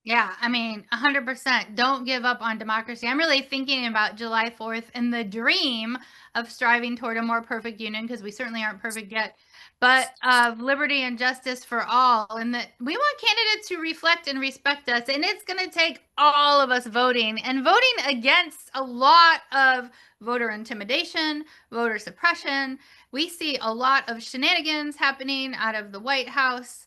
Yeah, I mean, 100%. Don't give up on democracy. I'm really thinking about July 4th and the dream of striving toward a more perfect union, because we certainly aren't perfect yet, but of liberty and justice for all. And that we want candidates who reflect and respect us. And it's going to take all of us voting and voting against a lot of voter intimidation, voter suppression. We see a lot of shenanigans happening out of the White House,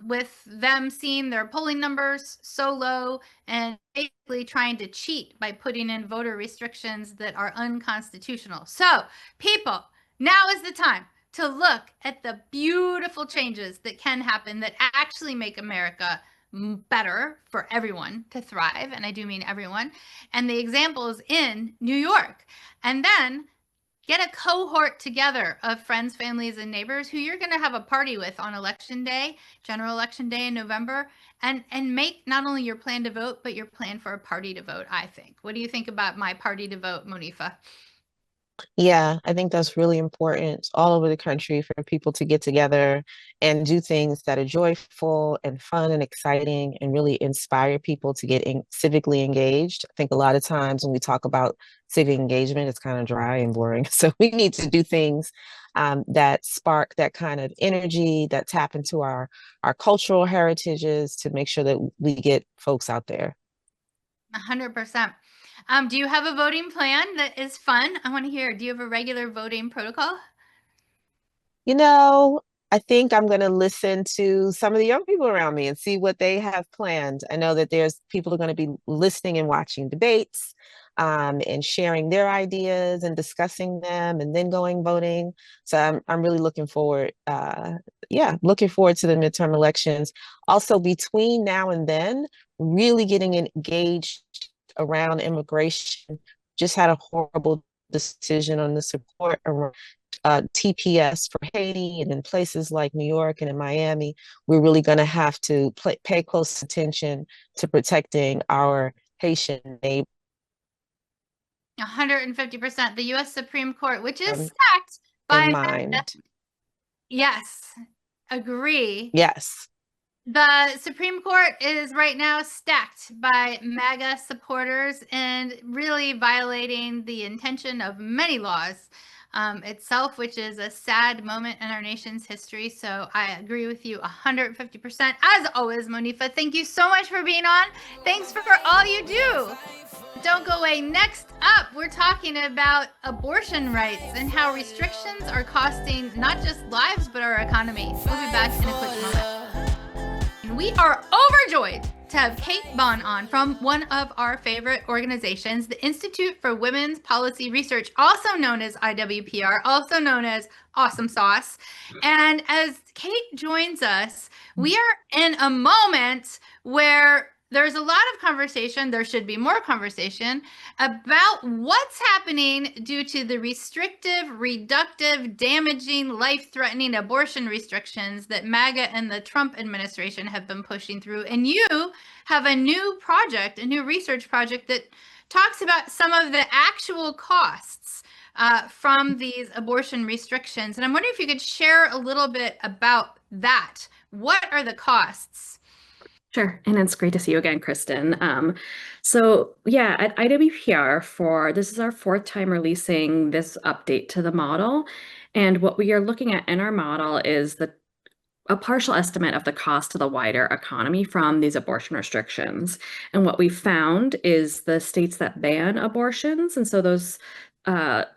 with them seeing their polling numbers so low and basically trying to cheat by putting in voter restrictions that are unconstitutional. So, people, now is the time to look at the beautiful changes that can happen that actually make America better for everyone to thrive. And I do mean everyone. And the examples in New York. And then get a cohort together of friends, families, and neighbors who you're going to have a party with on election day, general election day in November, and make not only your plan to vote, but your plan for a party to vote, I think. What do you think about my party to vote, Monifa? Yeah, I think that's really important all over the country for people to get together and do things that are joyful and fun and exciting and really inspire people to get civically engaged. I think a lot of times when we talk about civic engagement, it's kind of dry and boring. So we need to do things that spark that kind of energy, that tap into our cultural heritages to make sure that we get folks out there. 100%. Do you have a voting plan that is fun? I want to hear. Do you have a regular voting protocol? You know, I think I'm going to listen to some of the young people around me and see what they have planned. I know that there's people who are going to be listening and watching debates, and sharing their ideas and discussing them and then going voting. So I'm really looking forward, looking forward to the midterm elections. Also, between now and then, really getting engaged around immigration. Just had a horrible decision on the support around TPS for Haiti, and in places like New York and in Miami, we're really going to have to pay close attention to protecting our Haitian neighbors. 150%. The U.S. Supreme Court, which is stacked by in mind. Yes, agree. Yes. The Supreme Court is right now stacked by MAGA supporters and really violating the intention of many laws itself, which is a sad moment in our nation's history. So I agree with you 150%. As always, Monifa, thank you so much for being on. Thanks for all you do. Don't go away. Next up, we're talking about abortion rights and how restrictions are costing not just lives, but our economy. We'll be back in a quick moment. We are overjoyed to have Kate Bahn on from one of our favorite organizations, the Institute for Women's Policy Research, also known as IWPR, also known as Awesome Sauce. And as Kate joins us, we are in a moment where there's a lot of conversation, there should be more conversation, about what's happening due to the restrictive, reductive, damaging, life-threatening abortion restrictions that MAGA and the Trump administration have been pushing through. And you have a new project, a new research project that talks about some of the actual costs from these abortion restrictions. And I'm wondering if you could share a little bit about that. What are the costs? Sure. And it's great to see you again, Kristen. So yeah, at IWPR, this is our fourth time releasing this update to the model. And what we are looking at in our model is a partial estimate of the cost to the wider economy from these abortion restrictions. And what we found is the states that ban abortions, and so those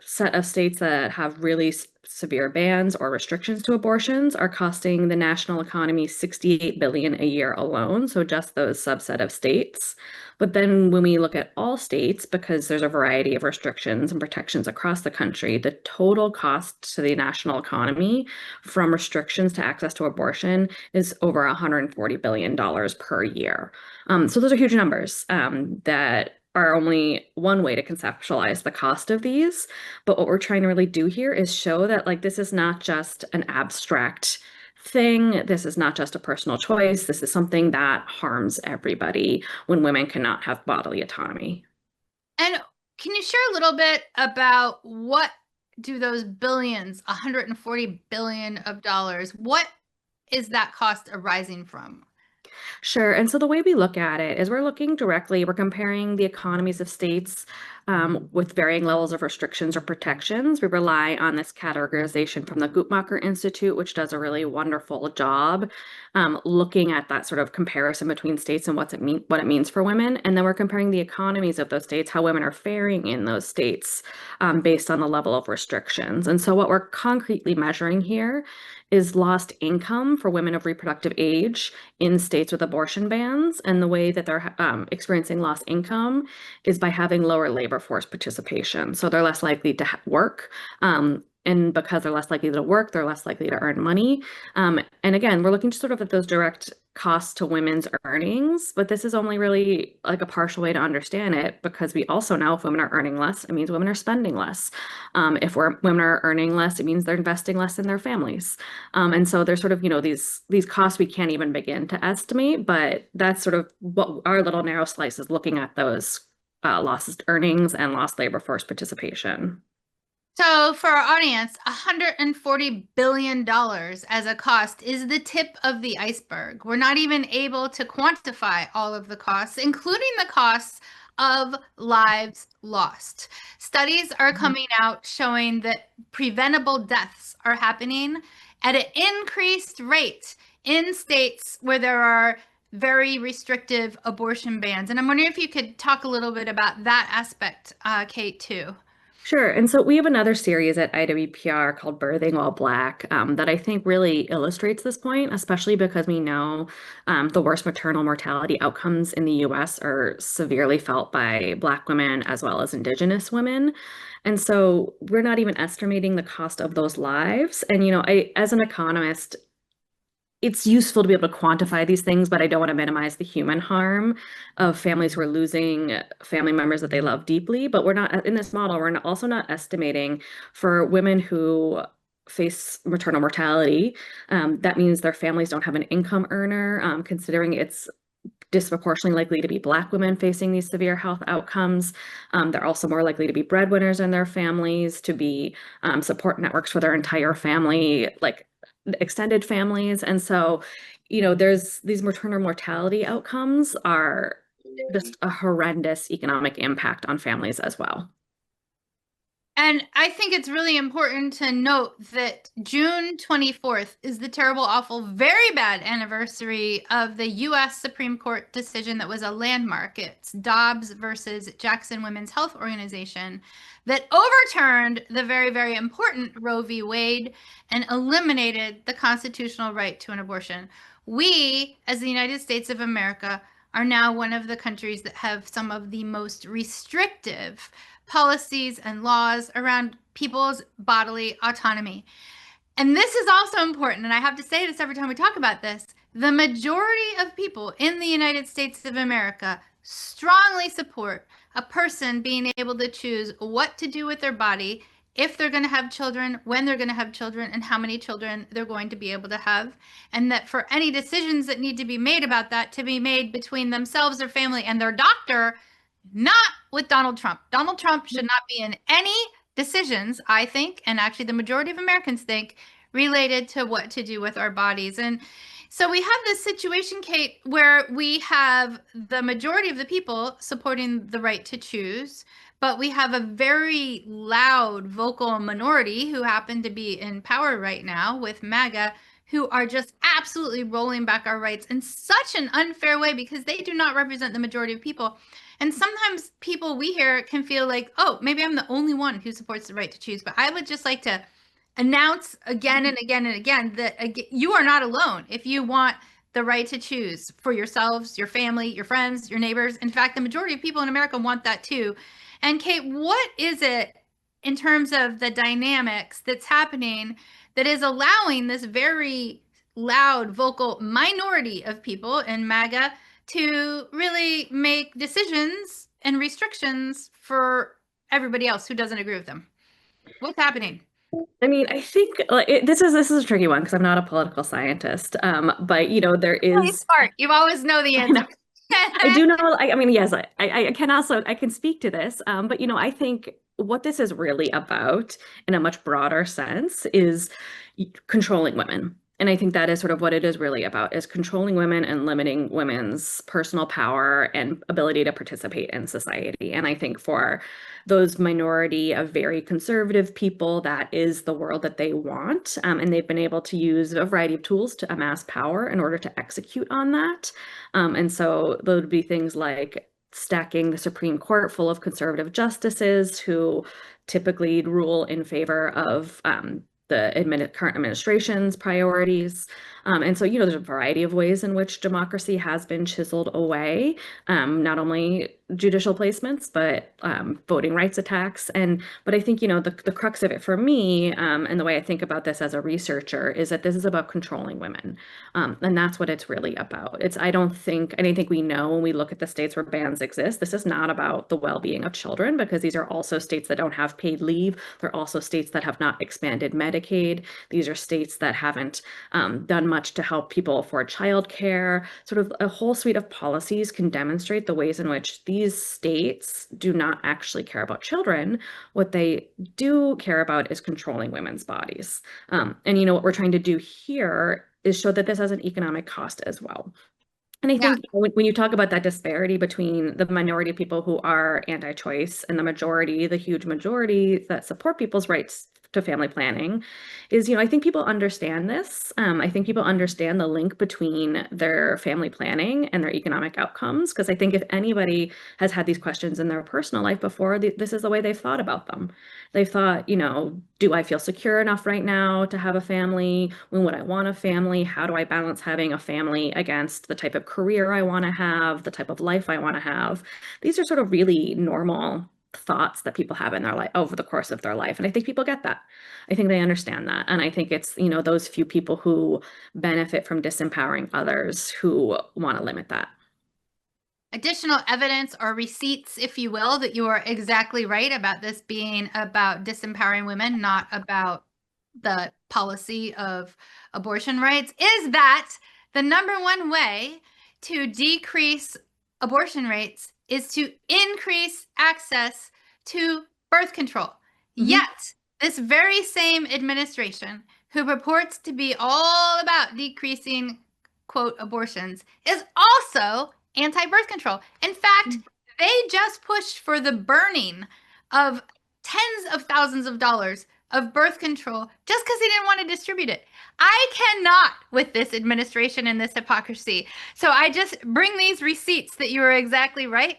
set of states that have really severe bans or restrictions to abortions are costing the national economy $68 billion a year alone, so just those subset of states. But then when we look at all states, because there's a variety of restrictions and protections across the country, the total cost to the national economy from restrictions to access to abortion is over $140 billion per year. So those are huge numbers that are only one way to conceptualize the cost of these. But what we're trying to really do here is show that this is not just an abstract thing. This is not just a personal choice. This is something that harms everybody when women cannot have bodily autonomy. And can you share a little bit about what do those billions, $140 billion of dollars, what is that cost arising from? Sure. And so the way we look at it is we're comparing the economies of states with varying levels of restrictions or protections. We rely on this categorization from the Guttmacher Institute, which does a really wonderful job looking at that sort of comparison between states and what it means for women. And then we're comparing the economies of those states, how women are faring in those states based on the level of restrictions. And so what we're concretely measuring here is lost income for women of reproductive age in states with abortion bans. And the way that they're experiencing lost income is by having lower labor force participation. So they're less likely to work. And because they're less likely to work, they're less likely to earn money. And again, we're looking sort of at those direct costs to women's earnings, but this is only really a partial way to understand it, because we also know if women are earning less, it means women are spending less. If women are earning less, it means they're investing less in their families. And so there's sort of, these costs we can't even begin to estimate, but that's sort of what our little narrow slice is looking at, those lost earnings and lost labor force participation. So for our audience, $140 billion as a cost is the tip of the iceberg. We're not even able to quantify all of the costs, including the costs of lives lost. Studies are coming out showing that preventable deaths are happening at an increased rate in states where there are very restrictive abortion bans. And I'm wondering if you could talk a little bit about that aspect, Kate, too. Sure. And so we have another series at IWPR called Birthing While Black that I think really illustrates this point, especially because we know the worst maternal mortality outcomes in the US are severely felt by Black women as well as Indigenous women. And so we're not even estimating the cost of those lives. And, as an economist, it's useful to be able to quantify these things, but I don't want to minimize the human harm of families who are losing family members that they love deeply. But we're not, in this model, we're also not estimating for women who face maternal mortality. That means their families don't have an income earner, considering it's disproportionately likely to be Black women facing these severe health outcomes. They're also more likely to be breadwinners in their families, to be support networks for their entire family, like extended families. And so, there's these maternal mortality outcomes are just a horrendous economic impact on families as well. And I think it's really important to note that June 24th is the terrible, awful, very bad anniversary of the U.S. Supreme Court decision that was a landmark. It's Dobbs versus Jackson Women's Health Organization that overturned the very, very important Roe v. Wade and eliminated the constitutional right to an abortion. We, as the United States of America, are now one of the countries that have some of the most restrictive policies and laws around people's bodily autonomy. And this is also important, and I have to say this every time we talk about this. The majority of people in the United States of America strongly support a person being able to choose what to do with their body, if they're going to have children, when they're going to have children, and how many children they're going to be able to have. And that for any decisions that need to be made about that to be made between themselves, their family, and their doctor, not with Donald Trump. Donald Trump should not be in any decisions, I think, and actually the majority of Americans think, related to what to do with our bodies. And so we have this situation, Kate, where we have the majority of the people supporting the right to choose, but we have a very loud, vocal minority who happen to be in power right now with MAGA, who are just absolutely rolling back our rights in such an unfair way because they do not represent the majority of people. And sometimes people we hear can feel like, oh, maybe I'm the only one who supports the right to choose. But I would just like to announce again and again and again that you are not alone if you want the right to choose for yourselves, your family, your friends, your neighbors. In fact, the majority of people in America want that too. And Kate, what is it in terms of the dynamics that's happening that is allowing this very loud, vocal minority of people in MAGA to really make decisions and restrictions for everybody else who doesn't agree with them? What's happening? I mean, I think this is a tricky one because I'm not a political scientist, but there is. Really smart. You always know the answer. I do know. I mean, yes, I can speak to this, but I think what this is really about, in a much broader sense, is controlling women. And I think that is sort of what it is really about, is controlling women and limiting women's personal power and ability to participate in society. And I think for those minority of very conservative people, that is the world that they want. And they've been able to use a variety of tools to amass power in order to execute on that. And so those would be things like stacking the Supreme Court full of conservative justices who typically rule in favor of the current administration's priorities. And so, there's a variety of ways in which democracy has been chiseled away, not only judicial placements, but voting rights attacks. But I think, the crux of it for me, and the way I think about this as a researcher, is that this is about controlling women. And that's what it's really about. I think we know when we look at the states where bans exist, this is not about the well-being of children, because these are also states that don't have paid leave. They're also states that have not expanded Medicaid. These are states that haven't done much much to help people afford childcare. Sort of a whole suite of policies can demonstrate the ways in which these states do not actually care about children. What they do care about is controlling women's bodies. And what we're trying to do here is show that this has an economic cost as well. And I think when you talk about that disparity between the minority of people who are anti-choice and the majority, the huge majority that support people's rights to family planning, is, I think people understand this. I think people understand the link between their family planning and their economic outcomes. Because I think if anybody has had these questions in their personal life before, this is the way they've thought about them. They've thought, do I feel secure enough right now to have a family? When would I want a family? How do I balance having a family against the type of career I want to have, the type of life I want to have? These are sort of really normal thoughts that people have in their life over the course of their life. And I think people get that. I think they understand that. And I think it's, those few people who benefit from disempowering others who want to limit that. Additional evidence or receipts, if you will, that you are exactly right about this being about disempowering women, not about the policy of abortion rights, is that the number one way to decrease abortion rates is to increase access to birth control. Yet, this very same administration, who purports to be all about decreasing, quote, abortions, is also anti-birth control. In fact, they just pushed for the burning of tens of thousands of dollars of birth control just because they didn't want to distribute it. I cannot with this administration and this hypocrisy. So I just bring these receipts that you were exactly right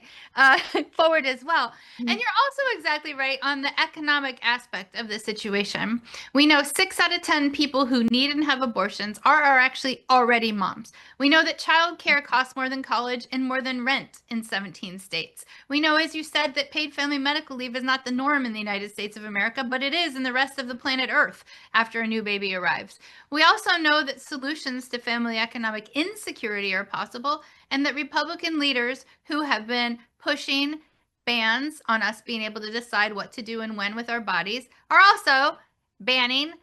forward as well. And you're also exactly right on the economic aspect of the situation. We know 6 out of 10 people who need and have abortions are actually already moms. We know that childcare costs more than college and more than rent in 17 states. We know, as you said, that paid family medical leave is not the norm in the United States of America, but it is in the rest of the planet Earth after a new baby arrives. We also know that solutions to family economic insecurity are possible, and that Republican leaders who have been pushing bans on us being able to decide what to do and when with our bodies are also banning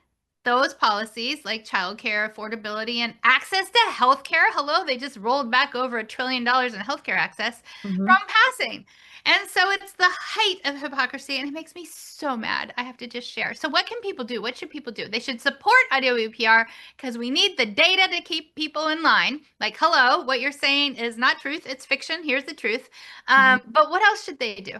those policies like childcare, affordability, and access to healthcare. Hello, they just rolled back over $1 trillion in healthcare access from passing. And so it's the height of hypocrisy, and it makes me so mad. I have to just share. So what can people do? What should people do? They should support IWPR because we need the data to keep people in line. Like, hello, what you're saying is not truth. It's fiction. Here's the truth. But what else should they do?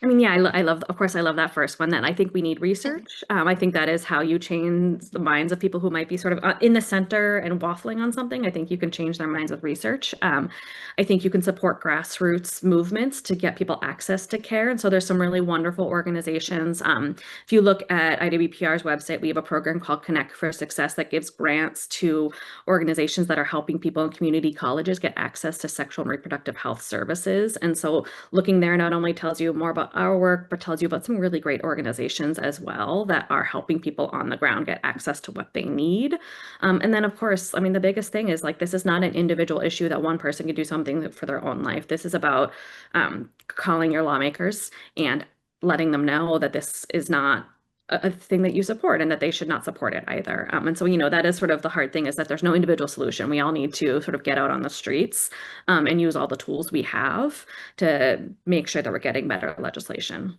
I mean, yeah, I love, of course, I love that first one. That I think we need research. I think that is how you change the minds of people who might be sort of in the center and waffling on something. I think you can change their minds with research. I think you can support grassroots movements to get people access to care. And so there's some really wonderful organizations. If you look at IWPR's website, we have a program called Connect for Success that gives grants to organizations that are helping people in community colleges get access to sexual and reproductive health services. And so looking there not only tells you more about our work, but tells you about some really great organizations as well that are helping people on the ground get access to what they need. And then, of course, I mean, the biggest thing is like, this is not an individual issue that one person can do something for their own life. This is about calling your lawmakers and letting them know that this is not a thing that you support and that they should not support it either. And so, that is sort of the hard thing, is that there's no individual solution. We all need to sort of get out on the streets and use all the tools we have to make sure that we're getting better legislation.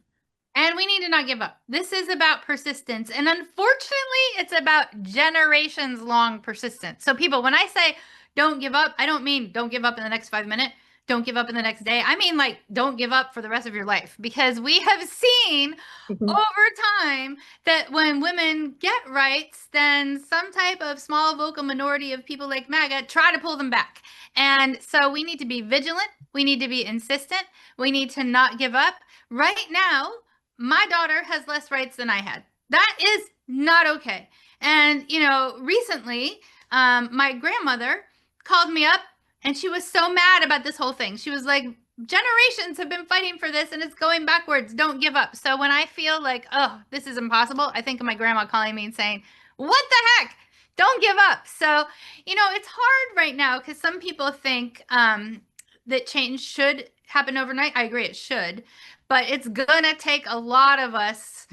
And we need to not give up. This is about persistence. And unfortunately, it's about generations long persistence. So people, when I say don't give up, I don't mean don't give up in the next 5 minutes. Don't give up in the next day. I mean, like, don't give up for the rest of your life, because we have seen over time that when women get rights, then some type of small vocal minority of people like MAGA try to pull them back. And so we need to be vigilant. We need to be insistent. We need to not give up. Right now, my daughter has less rights than I had. That is not okay. And, recently, my grandmother called me up, and she was so mad about this whole thing. She was like, generations have been fighting for this and it's going backwards. Don't give up. So when I feel like, oh, this is impossible, I think of my grandma calling me and saying, what the heck? Don't give up. So, it's hard right now because some people think that change should happen overnight. I agree, it should. But it's going to take a lot of us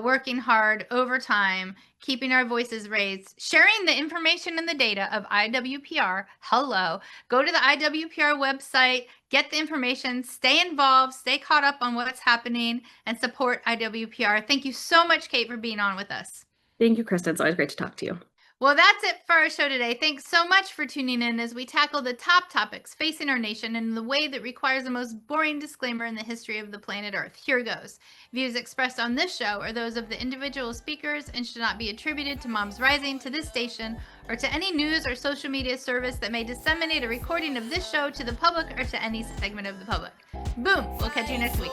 working hard over time, keeping our voices raised, sharing the information and the data of IWPR. Hello. Go to the IWPR website, get the information, stay involved, stay caught up on what's happening, and support IWPR. Thank you so much, Kate, for being on with us. Thank you, Kristen. It's always great to talk to you. Well, that's it for our show today. Thanks so much for tuning in as we tackle the top topics facing our nation in the way that requires the most boring disclaimer in the history of the planet Earth. Here goes. Views expressed on this show are those of the individual speakers and should not be attributed to Moms Rising, to this station, or to any news or social media service that may disseminate a recording of this show to the public or to any segment of the public. Boom! We'll catch you next week.